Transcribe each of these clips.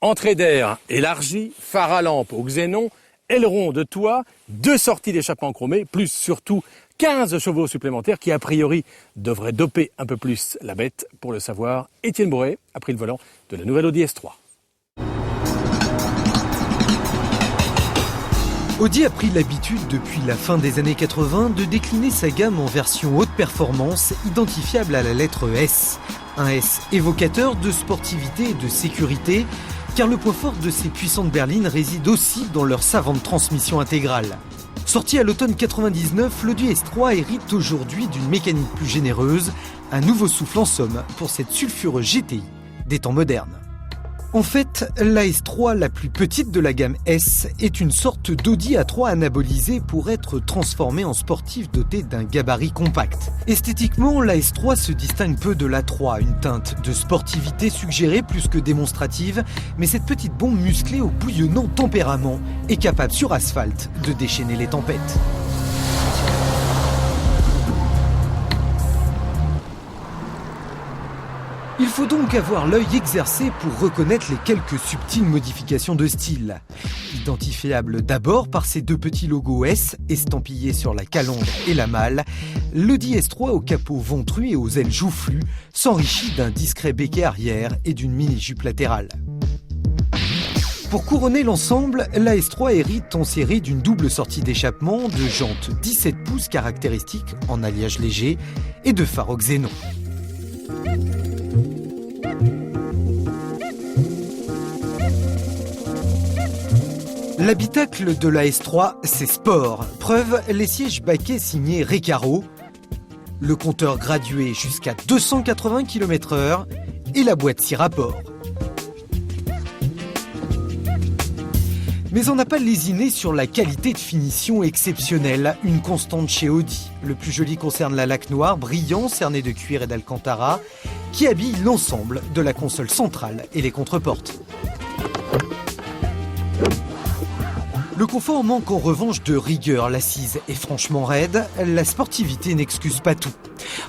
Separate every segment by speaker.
Speaker 1: Entrée d'air élargie, phare à lampe au xénon, aileron de toit, 2 sorties d'échappement chromées, plus surtout 15 chevaux supplémentaires qui a priori devraient doper un peu plus la bête. Pour le savoir, Étienne Bourret a pris le volant de la nouvelle Audi S3.
Speaker 2: Audi a pris l'habitude depuis la fin des années 80 de décliner sa gamme en version haute performance identifiable à la lettre S. Un S évocateur de sportivité et de sécurité, car le point fort de ces puissantes berlines réside aussi dans leur savante transmission intégrale. Sorti à l'automne 99, l'Audi S3 hérite aujourd'hui d'une mécanique plus généreuse, un nouveau souffle en somme pour cette sulfureuse GTI des temps modernes. En fait, la S3, la plus petite de la gamme S, est une sorte d'Audi A3 anabolisée pour être transformée en sportif doté d'un gabarit compact. Esthétiquement, la S3 se distingue peu de l'A3, une teinte de sportivité suggérée plus que démonstrative, mais cette petite bombe musclée au bouillonnant tempérament est capable sur asphalte de déchaîner les tempêtes. Il faut donc avoir l'œil exercé pour reconnaître les quelques subtiles modifications de style. Identifiable d'abord par ces 2 petits logos S estampillés sur la calandre et la malle, l'Audi S3 au capot ventru et aux ailes joufflues s'enrichit d'un discret béquet arrière et d'une mini-jupe latérale. Pour couronner l'ensemble, la S3 hérite en série d'une double sortie d'échappement, de jantes 17 pouces caractéristiques en alliage léger et de phares au xénon. L'habitacle de la S3, c'est sport. Preuve, les sièges baquets signés Recaro, le compteur gradué jusqu'à 280 km/h et la boîte 6 rapports. Mais on n'a pas lésiné sur la qualité de finition exceptionnelle, une constante chez Audi. Le plus joli concerne la laque noire, brillant, cerné de cuir et d'alcantara, qui habille l'ensemble de la console centrale et les contreportes. Le confort manque en revanche de rigueur, l'assise est franchement raide, la sportivité n'excuse pas tout.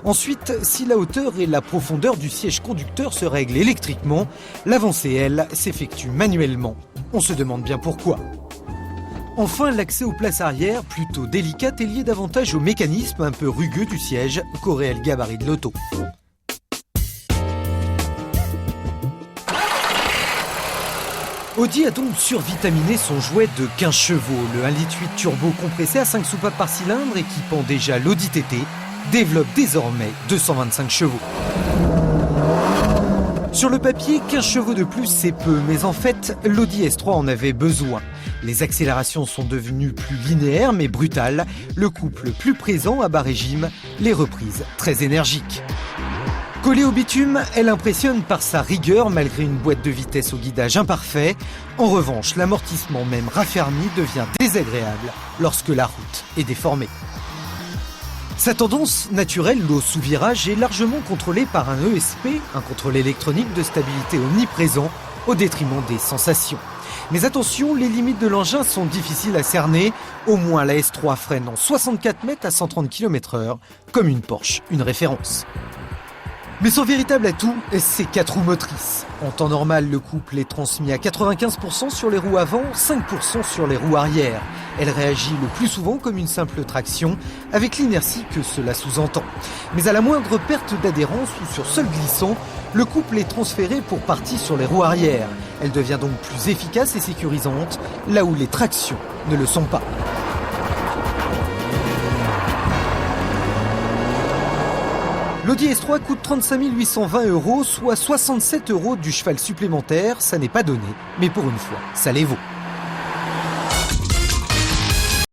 Speaker 2: Ensuite, si la hauteur et la profondeur du siège conducteur se règlent électriquement, l'avancée, elle, s'effectue manuellement. On se demande bien pourquoi. Enfin, l'accès aux places arrière, plutôt délicate, est lié davantage au mécanisme un peu rugueux du siège qu'au réel gabarit de l'auto. Audi a donc survitaminé son jouet de 15 chevaux. Le 1,8 litre turbo compressé à 5 soupapes par cylindre, équipant déjà l'Audi TT, développe désormais 225 chevaux. Sur le papier, 15 chevaux de plus, c'est peu, mais en fait, l'Audi S3 en avait besoin. Les accélérations sont devenues plus linéaires mais brutales, le couple plus présent à bas régime, les reprises très énergiques. Collée au bitume, elle impressionne par sa rigueur malgré une boîte de vitesse au guidage imparfait. En revanche, l'amortissement même raffermi devient désagréable lorsque la route est déformée. Sa tendance naturelle au sous-virage est largement contrôlée par un ESP, un contrôle électronique de stabilité omniprésent, au détriment des sensations. Mais attention, les limites de l'engin sont difficiles à cerner. Au moins la S3 freine en 64 mètres à 130 km/h, comme une Porsche, une référence. Mais son véritable atout, c'est 4 roues motrices. En temps normal, le couple est transmis à 95% sur les roues avant, 5% sur les roues arrière. Elle réagit le plus souvent comme une simple traction, avec l'inertie que cela sous-entend. Mais à la moindre perte d'adhérence ou sur sol glissant, le couple est transféré pour partie sur les roues arrière. Elle devient donc plus efficace et sécurisante, là où les tractions ne le sont pas. L'Audi S3 coûte 35 820 €, soit 67 € du cheval supplémentaire. Ça n'est pas donné, mais pour une fois, ça les vaut.